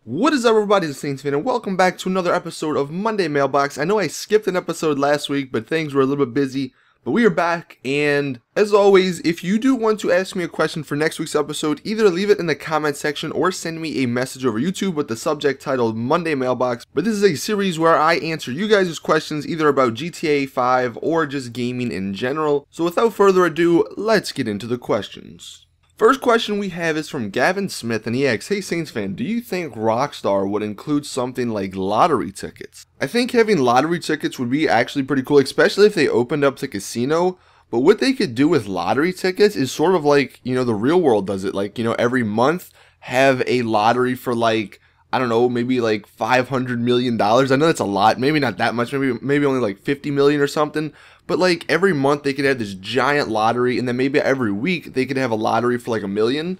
What is up, everybody? It's Saintsfan, and welcome back to another episode of Monday Mailbox. I know I skipped an episode last week, but things were a little bit busy. But we are back, and as always, if you do want to ask me a question for next week's episode, either leave it in the comment section or send me a message over YouTube with the subject titled Monday Mailbox. But this is a series where I answer you guys' questions either about GTA 5 or just gaming in general. So without further ado, let's get into the questions. First question we have is from Gavin Smith, and he asks, "Hey Saintsfan, do you think Rockstar would include something like lottery tickets?" I think having lottery tickets would be actually pretty cool, especially if they opened up the casino. But what they could do with lottery tickets is sort of like, the real world does it. Like, every month have a lottery for like, I don't know, maybe like $500 million. I know that's a lot, maybe not that much, maybe only like 50 million or something. But like every month they could have this giant lottery, and then maybe every week they could have a lottery for like $1 million.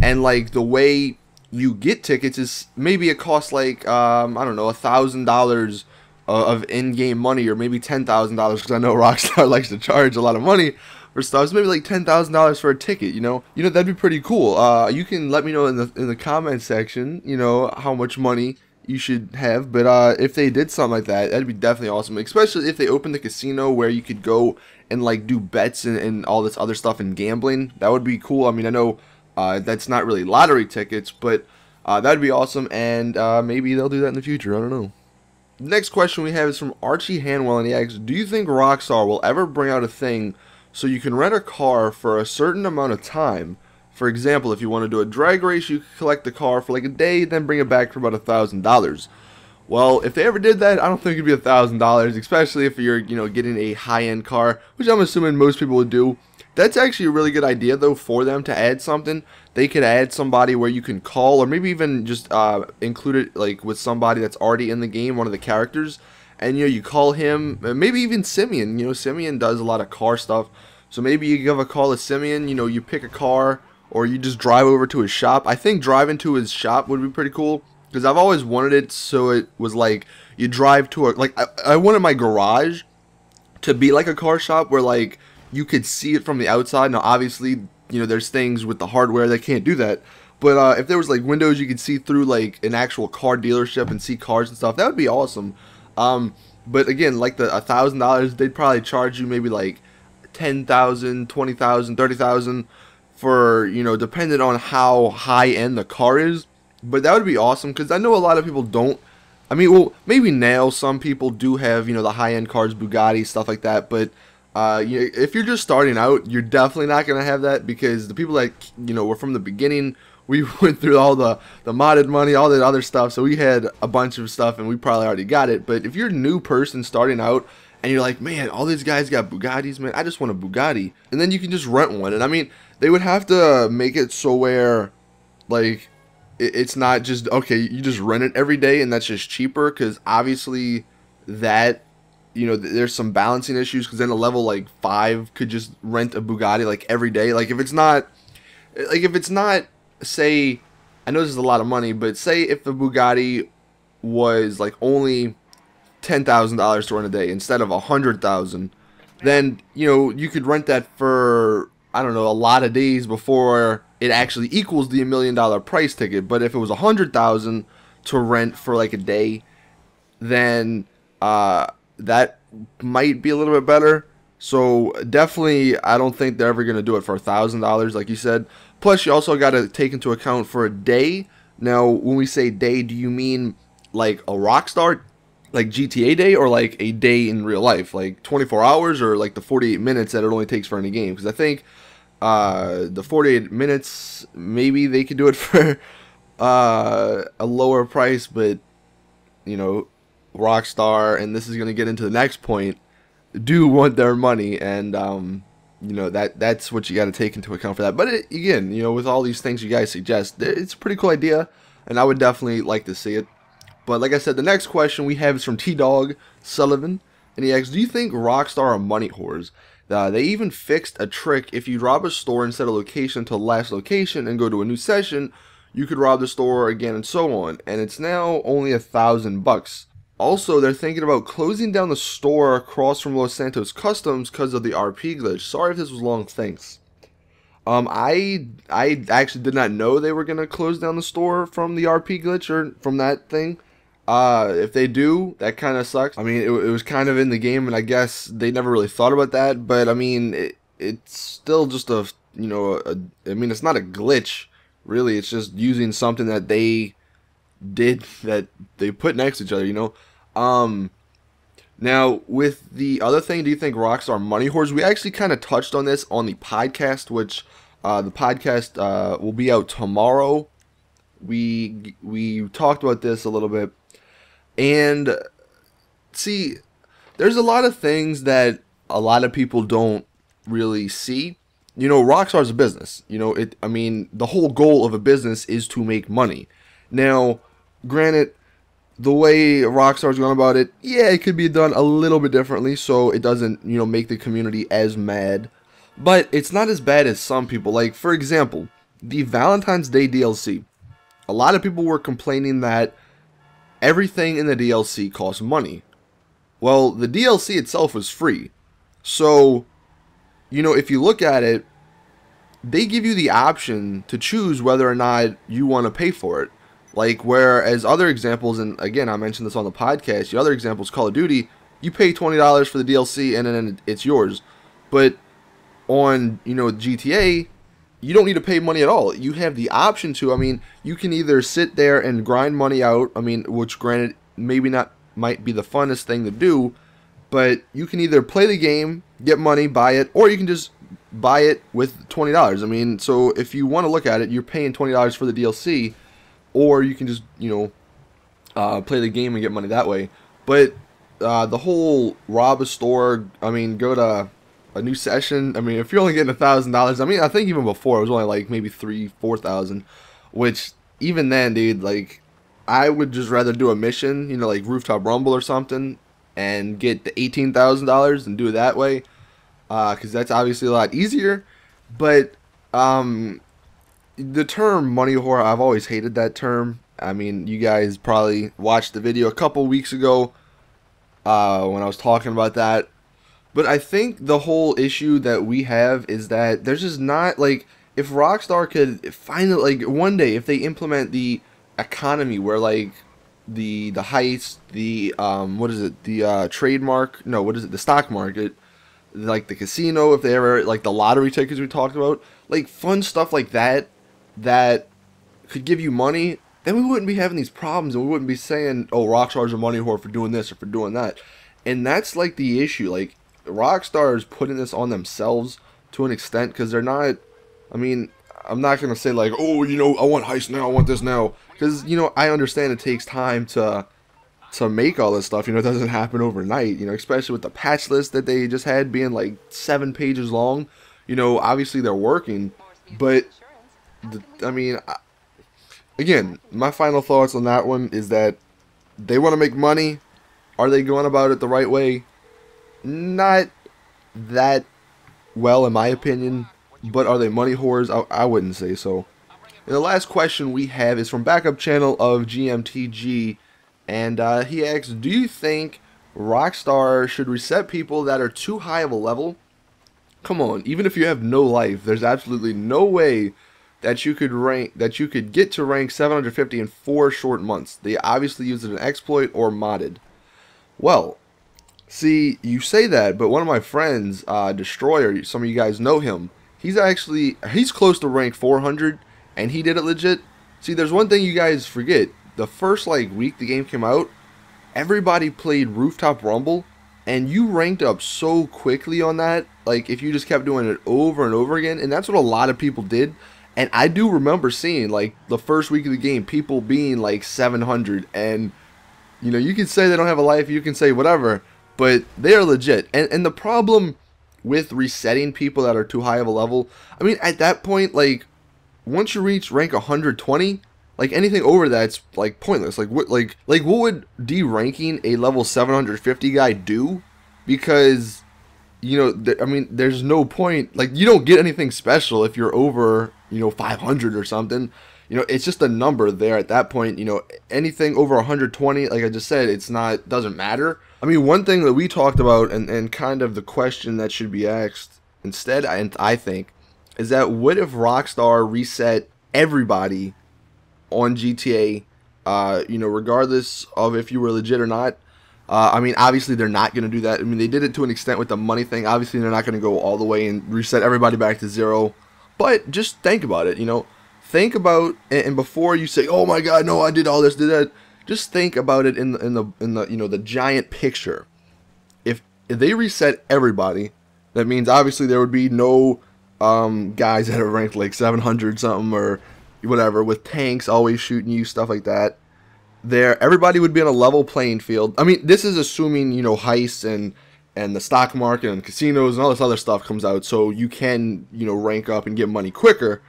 And like the way you get tickets is maybe it costs like I don't know, $1,000 of in-game money, or maybe $10,000, because I know Rockstar likes to charge a lot of money for stuff. So maybe like $10,000 for a ticket. That'd be pretty cool. You can let me know in the comment section, how much money you should have. But if they did something like that, that'd be definitely awesome, especially if they opened the casino where you could go and like do bets and all this other stuff and gambling. That would be cool. I mean, I know that's not really lottery tickets, but that'd be awesome, and maybe they'll do that in the future. I don't know. Next question we have is from Archie Hanwell, and he asks, "Do you think Rockstar will ever bring out a thing so you can rent a car for a certain amount of time? For example, if you want to do a drag race, you can collect the car for like a day, then bring it back for about $1,000. Well, if they ever did that, I don't think it'd be $1,000, especially if you're, getting a high-end car, which I'm assuming most people would do. That's actually a really good idea, though, for them to add something. They could add somebody where you can call, or maybe even just include it like with somebody that's already in the game, one of the characters, and you call him, maybe even Simeon. Simeon does a lot of car stuff, so maybe you give a call to Simeon. You pick a car, or you just drive over to his shop. I think driving to his shop would be pretty cool, because I've always wanted it, so it was like you drive to I wanted my garage to be like a car shop where like you could see it from the outside. Now obviously, there's things with the hardware that can't do that, but if there was like windows you could see through, like an actual car dealership and see cars and stuff, that would be awesome. But again, like the $1,000, they'd probably charge you maybe like 10,000, 20,000, 30,000 for, depending on how high end the car is. But that would be awesome, because I know a lot of people don't. I mean, well, maybe now some people do have, the high end cars, Bugatti, stuff like that. But if you're just starting out, you're definitely not going to have that, because the people that, were from the beginning, we went through all the modded money, all that other stuff. So we had a bunch of stuff, and we probably already got it. But if you're a new person starting out, and you're like, man, all these guys got Bugattis, man, I just want a Bugatti. And then you can just rent one. And I mean, they would have to make it so where, like, it's not just, okay, you just rent it every day and that's just cheaper, because obviously that, there's some balancing issues, because then a level like 5 could just rent a Bugatti like every day. Like if it's not, say, I know this is a lot of money, but say if the Bugatti was like only $10,000 to rent a day instead of $100,000, then you could rent that for, I don't know, a lot of days before it actually equals the $1 million price ticket. But if it was $100,000 to rent for like a day, then that might be a little bit better. So definitely, I don't think they're ever going to do it for $1,000, like you said. Plus, you also got to take into account for a day. Now, when we say day, do you mean like a Rockstar, like GTA day, or like a day in real life, like 24 hours, or like the 48 minutes that it only takes for any game? Because I think the 48 minutes, maybe they could do it for a lower price, but Rockstar, and this is going to get into the next point, do want their money, and that's what you got to take into account for that. But again, with all these things you guys suggest, it's a pretty cool idea, and I would definitely like to see it. But like I said, the next question we have is from T-Dog Sullivan, and he asks, "Do you think Rockstar are money whores? They even fixed a trick. If you rob a store and set a location to the last location and go to a new session, you could rob the store again and so on. And it's now only $1,000. Also, they're thinking about closing down the store across from Los Santos Customs because of the RP glitch. Sorry if this was long, thanks." I actually did not know they were gonna close down the store from the RP glitch or from that thing. If they do, that kind of sucks. I mean, it was kind of in the game, and I guess they never really thought about that. But I mean, it's still just a, I mean, it's not a glitch, really. It's just using something that they did, that they put next to each other, Now, with the other thing, do you think Rockstar money whores? We actually kind of touched on this on the podcast, which the podcast will be out tomorrow. We talked about this a little bit, and see, there's a lot of things that a lot of people don't really see. Rockstar's a business. I mean, the whole goal of a business is to make money. Now, granted, the way Rockstar's going about it, yeah, it could be done a little bit differently so it doesn't, make the community as mad. But it's not as bad as some people. Like, for example, the Valentine's Day DLC. A lot of people were complaining that everything in the DLC costs money. Well, the DLC itself was free. So, if you look at it, they give you the option to choose whether or not you want to pay for it. Like, whereas other examples, and again, I mentioned this on the podcast, the other examples, Call of Duty, you pay $20 for the DLC and then it's yours. But on, GTA, you don't need to pay money at all. You have the option to. I mean, you can either sit there and grind money out, I mean, which granted, maybe not might be the funnest thing to do, but you can either play the game, get money, buy it, or you can just buy it with $20. I mean, so if you want to look at it, you're paying $20 for the DLC, or you can just, play the game and get money that way. But the whole rob a store, I mean, go to a new session. I mean, if you're only getting $1,000, I mean, I think even before it was only like maybe 3,000-4,000, which even then, dude, like, I would just rather do a mission, like Rooftop Rumble or something, and get the $18,000 and do it that way, because that's obviously a lot easier. But the term money whore, I've always hated that term. I mean, you guys probably watched the video a couple weeks ago when I was talking about that. But I think the whole issue that we have is that there's just not, like, if Rockstar could finally, like, one day, if they implement the economy where, like, the heist, the, what is it, the trademark, no, what is it, the stock market, like the casino, if they ever, like the lottery tickets we talked about, like fun stuff like that, that could give you money, then we wouldn't be having these problems, and we wouldn't be saying, oh, Rockstar's a money whore for doing this or for doing that. And that's like the issue. Like, Rockstar is putting this on themselves to an extent, because they're not, I mean, I'm not going to say like, oh, I want heist now, I want this now, because, I understand it takes time to make all this stuff. It doesn't happen overnight, especially with the patch list that they just had being like 7 pages long. Obviously they're working, but I mean, again, my final thoughts on that one is that they want to make money. Are they going about it the right way? Not that well, in my opinion, but are they money whores? I wouldn't say so. And the last question we have is from backup channel of GMTG, and he asks, do you think Rockstar should reset people that are too high of a level? Come on, even if you have no life, there's absolutely no way that you could get to rank 750 in 4 short months. They obviously used an exploit or modded. Well, see, you say that, but one of my friends, Destroyer, some of you guys know him, he's close to rank 400, and he did it legit. See, there's one thing you guys forget. The first, week the game came out, everybody played Rooftop Rumble, and you ranked up so quickly on that, like, if you just kept doing it over and over again, and that's what a lot of people did. And I do remember seeing, the first week of the game, people being, 700, and, you can say they don't have a life, you can say whatever, but they are legit. And the problem with resetting people that are too high of a level, I mean, at that point, once you reach rank 120, anything over that's, pointless. What would deranking a level 750 guy do? Because, I mean, there's no point, you don't get anything special if you're over, 500 or something. It's just a number there at that point. Anything over 120, like I just said, doesn't matter. I mean, one thing that we talked about, and kind of the question that should be asked instead, I think, is that what if Rockstar reset everybody on GTA, you know, regardless of if you were legit or not? I mean, obviously they're not going to do that. I mean, they did it to an extent with the money thing. Obviously, they're not going to go all the way and reset everybody back to zero. But just think about it, you know. Think about, and before you say, "Oh my God, no, I did all this, did that," just think about it in the you know, the giant picture. If they reset everybody, that means obviously there would be no guys that are ranked like 700 something or whatever with tanks always shooting you, stuff like that. Everybody would be on a level playing field. I mean, this is assuming, you know, heists and the stock market and casinos and all this other stuff comes out, so you can, you know, rank up and get money quicker.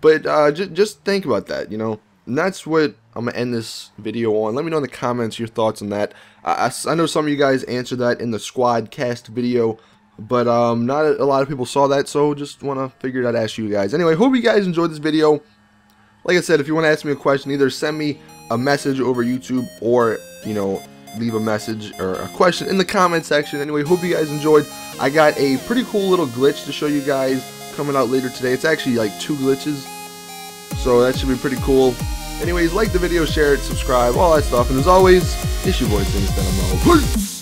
But just think about that, you know. And that's what I'm gonna end this video on. Let me know in the comments your thoughts on that. I know some of you guys answered that in the squad cast video, but not a lot of people saw that, so just wanna figure I'd ask you guys. Anyway, hope you guys enjoyed this video. Like I said, if you want to ask me a question, either send me a message over YouTube or, you know, leave a message or a question in the comment section. Anyway, hope you guys enjoyed. I got a pretty cool little glitch to show you guys coming out later today. It's actually like 2 glitches, so that should be pretty cool. Anyways, like the video, share it, subscribe, all that stuff. And as always, it's your boy Saintsfan. Peace!